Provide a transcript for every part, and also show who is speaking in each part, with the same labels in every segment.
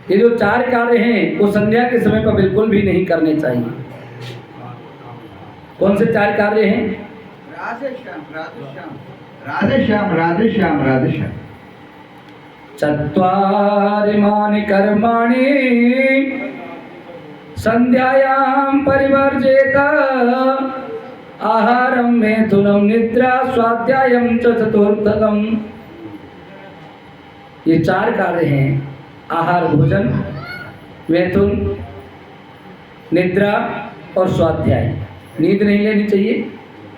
Speaker 1: ये जो 4 कार्य हैं वो संध्या के समय पर बिल्कुल भी नहीं करने चाहिए। कौन से 4 कार्य हैं?
Speaker 2: राधे श्याम राधे श्याम राधे श्याम राधे श्याम राधे श्याम।
Speaker 1: चत्वारिमानि कर्माणि संध्यायां परिवर्जेत आहारं मैथुनं निद्रा स्वाध्यायं च चतुर्थकम्। ये 4 कार्य हैं, आहार भोजन, मैथुन, निद्रा और स्वाध्याय। नींद नहीं लेनी चाहिए,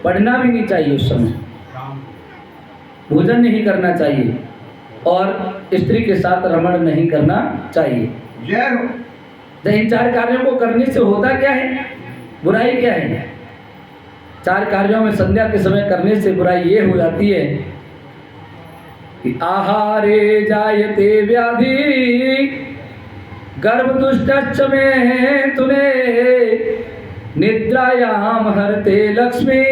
Speaker 1: पढ़ना भी नहीं चाहिए उस समय, भोजन नहीं करना चाहिए और स्त्री के साथ रमण नहीं करना चाहिए।
Speaker 2: जय हो।
Speaker 1: तो इन 4 कार्यों को करने से होता क्या है, बुराई क्या है? 4 कार्यों में संध्या के समय करने से बुराई ये हो जाती है कि आहारे जायते व्याधि गर्भदुष्टच्च में तुने निद्रायाम हरते लक्ष्मी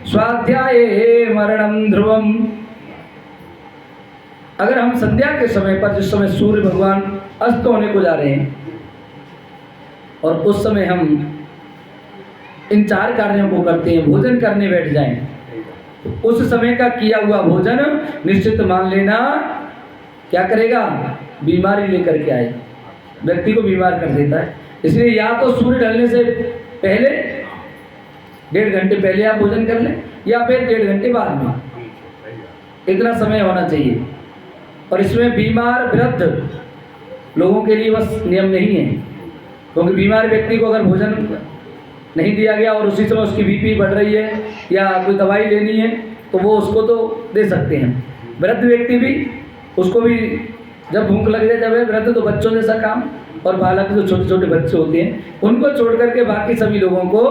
Speaker 1: स्वाध्याये मरणम ध्रुवम। अगर हम संध्या के समय पर, जिस समय सूर्य भगवान अस्त होने को जा रहे हैं और उस समय हम इन 4 कार्यों को करते हैं, भोजन करने बैठ जाएं, तो उस समय का किया हुआ भोजन निश्चित मान लेना क्या करेगा, बीमारी लेकर के आए, व्यक्ति को बीमार कर देता है। इसलिए या तो सूर्य ढलने से पहले 1.5 घंटे पहले आप भोजन कर लें या फिर 1.5 घंटे बाद में, इतना समय होना चाहिए। और इसमें बीमार वृद्ध लोगों के लिए बस नियम नहीं है, क्योंकि बीमार व्यक्ति को अगर भोजन नहीं दिया गया और उसी समय उसकी बीपी बढ़ रही है या कोई दवाई लेनी है तो वो उसको तो दे सकते हैं। वृद्ध व्यक्ति भी, उसको भी जब भूख लग जाए, जब है वृद्ध तो बच्चों जैसा काम, और बालक जो छोटे छोटे बच्चे होते हैं उनको छोड़ करके बाकी सभी लोगों को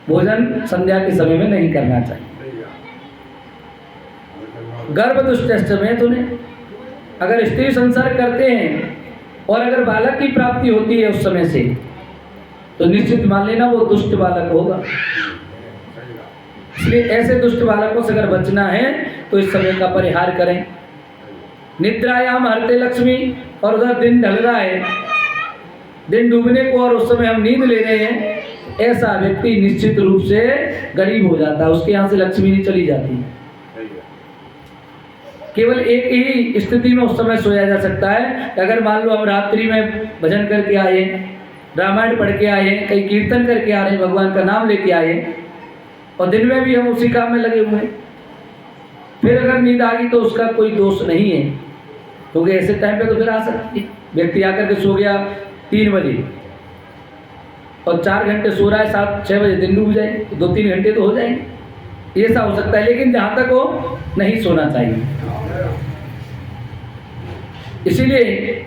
Speaker 1: भोजन संध्या के समय में नहीं करना चाहिए। गर्भदुष्ट में तुने, अगर स्त्री संसर्ग करते हैं और अगर बालक की प्राप्ति होती है उस समय से, तो निश्चित मान लेना वो दुष्ट बालक होगा। इसलिए ऐसे दुष्ट बालकों से अगर बचना है तो इस समय का परिहार करें। निद्रायाम हरते लक्ष्मी, और उधर दिन ढल रहा है, दिन डूबने को, और उस समय हम नींद ले रहे हैं, ऐसा व्यक्ति निश्चित रूप से गरीब हो जाता है, उसके यहाँ से लक्ष्मी नहीं चली जाती। केवल एक ही स्थिति में उस समय सोया जा सकता है, अगर मान लो हम रात्रि में भजन करके आए, रामायण पढ़ के आए, कहीं कीर्तन करके आ रहे हैं, भगवान का नाम लेके आए, और दिन में भी हम उसी काम में लगे हुए हैं, फिर अगर नींद आ गई तो उसका कोई दोष नहीं है, क्योंकि ऐसे टाइम पे तो फिर आ सकती है। व्यक्ति आकर के सो गया 3 बजे और 4 घंटे सो रहा है, 7-6 बजे दिन डूब जाए, तो 2-3 घंटे तो हो जाएंगे, ऐसा हो सकता है। लेकिन जहाँ तक हो नहीं सोना चाहिए। इसीलिए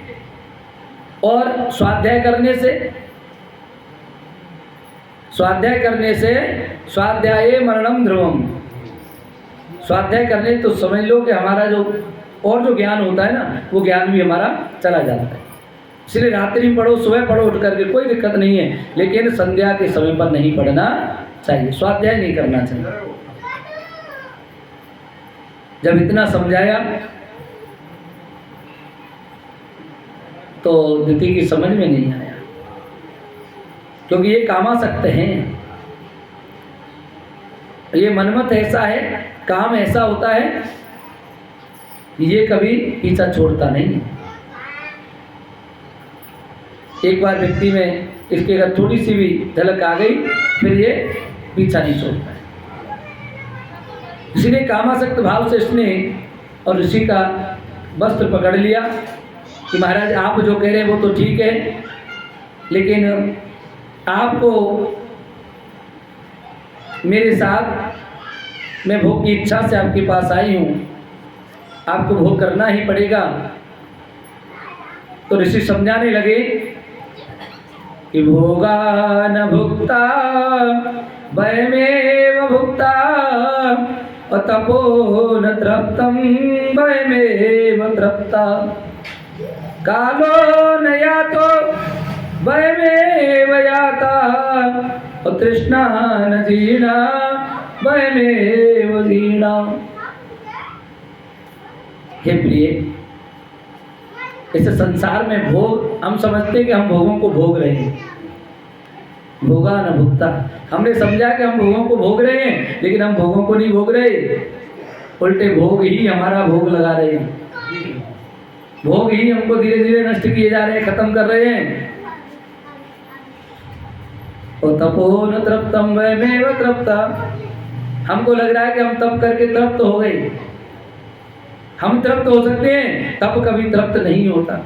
Speaker 1: और स्वाध्याय करने से स्वाध्याये मरणम ध्रुवम। स्वाध्याय करने तो समझ लो कि हमारा जो और जो ज्ञान होता है ना, वो ज्ञान भी हमारा चला जाता है। इसलिए रात्रि में पढ़ो, सुबह पढ़ो उठ करके, कोई दिक्कत नहीं है, लेकिन संध्या के समय पर नहीं पढ़ना चाहिए, स्वाध्याय नहीं करना चाहिए। जब इतना समझाया तो दिति की समझ में नहीं आया, क्योंकि ये कामासक्त हैं, ये मनमत ऐसा है, काम ऐसा होता है, ये कभी पीछा छोड़ता नहीं है। एक बार व्यक्ति में इसकी अगर थोड़ी सी भी झलक आ गई, फिर ये पीछा नहीं छोड़ता है। इसलिए कामासक्त भाव से इसने और ऋषि का वस्त्र पकड़ लिया कि महाराज आप जो कह रहे हैं वो तो ठीक है, लेकिन आपको मेरे साथ, मैं भोग की इच्छा से आपके पास आई हूँ, आपको भोग करना ही पड़ेगा। तो ऋषि समझाने लगे कि भोगा न भुक्ता वयमेव भुक्ता और तपो न तृप्तम वयमेव तृप्ता, कालो न यातो वयमेव याता और तृष्णा न जीर्णा वयमेव जीर्णा। हे प्रिय, इस संसार में भोग, हम समझते हैं कि हम भोगों को भोग रहे हैं, भोगा न भुगता। हमने समझा कि हम भोगों को भोग रहे हैं, लेकिन हम भोगों को नहीं भोग रहे, उल्टे भोग ही हमारा भोग लगा रहे हैं, भोग ही हमको धीरे धीरे नष्ट किए जा रहे हैं, खत्म कर रहे हैं। और तपो न तृप्तम वयमेव तृप्ता, हमको लग रहा है कि हम तप करके तृप्त हो गए, हम तृप्त हो सकते हैं, तप कभी तृप्त नहीं होता।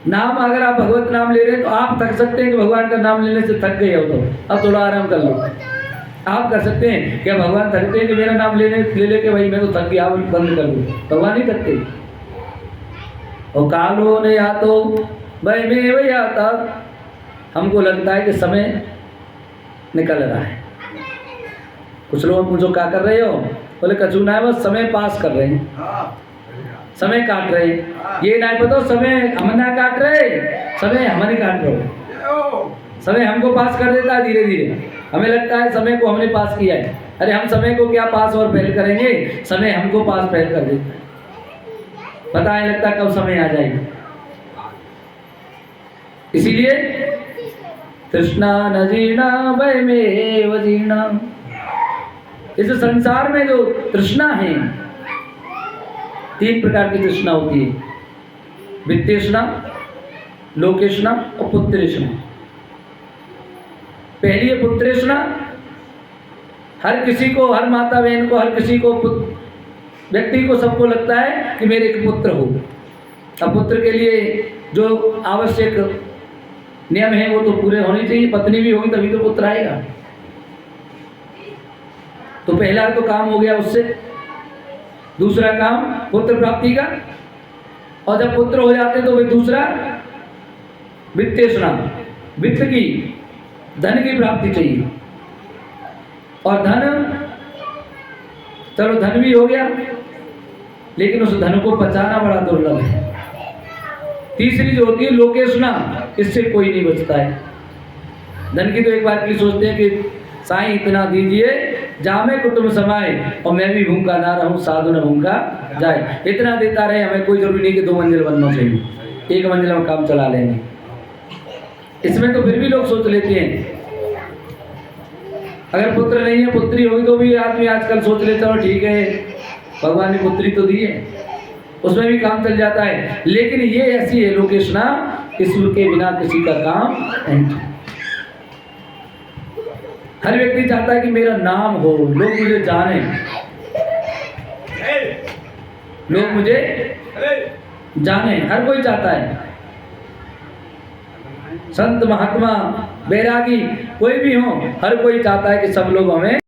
Speaker 1: नाम अगर आप भगवत नाम ले रहे हैं तो आप थक सकते हैं कि भगवान का नाम लेने से थक गए हो तो अब थोड़ा आराम कर लो। आप कर सकते हैं क्या भगवान थकते हैं कि मेरा नाम ले लेके भाई मैं तो थक गया, आप बंद कर दो? भगवान नहीं थकते। और कालो ने या तो भाई में वही आता, हमको लगता है कि समय निकल रहा है। कुछ लोग पूछो क्या कर रहे हो, बोले कछु ना है, बस समय पास कर रहे हैं, समय काट रहे हैं। ये नहीं पता समय हम ना काट रहे, समय हमने काट रहे। समय हमको पास कर देता है धीरे धीरे, हमें लगता है समय को हमने पास किया है। अरे हम समय को क्या पास और फेल करेंगे, समय हमको पास फेल कर देता है। पता नहीं लगता कब समय आ जाएगी। इसीलिए तृष्णा न जीर्णा वयमेव जीर्णा, इस संसार में जो तृष्णा है, 3 प्रकार की तृष्णा होती है, वित्तृष्णा, लोकेष्णा और पुत्रेष्णा। पहली है पुत्रेष्णा, हर किसी को, हर माता बहन को, हर किसी को, व्यक्ति को, सबको लगता है कि मेरे एक पुत्र हो। अब पुत्र के लिए जो आवश्यक नियम है वो तो पूरे होने चाहिए, पत्नी भी होगी तभी तो पुत्र आएगा। तो पहला तो काम हो गया उससे। दूसरा काम पुत्र प्राप्ति का, और जब पुत्र हो जाते तो वे दूसरा वित्तृष्णा, वित्त की, धन की प्राप्ति चाहिए। और धन, चलो धन भी हो गया, लेकिन उस धन को बचाना बड़ा दुर्लभ है। तीसरी जो होती है लोकेष्णा, इससे कोई नहीं बचता है। धन की तो एक बार के लिए सोचते हैं कि साईं इतना दीजिए जामे कुटुंब समाए, और मैं भी भूखा ना रहूं साधु न भूखा जाए। इतना देता रहे, हमें कोई जरूरी नहीं कि 2 मंजिल बनना चाहिए, 1 मंजिल में काम चला लेंगे। इसमें तो फिर भी लोग सोच लेते हैं, अगर पुत्र नहीं है पुत्री होगी तो भी आदमी आजकल सोच लेता है ठीक है भगवान ने पुत्री तो दी है, उसमें भी काम चल जाता है। लेकिन ये ऐसी है लोकेष्णा, ईश्वर के बिना किसी का काम नहीं। हर व्यक्ति चाहता है कि मेरा नाम हो, लोग मुझे जाने, लोग मुझे जाने, हर कोई चाहता है। संत महात्मा बैरागी कोई भी हो, हर कोई चाहता है कि सब लोग हमें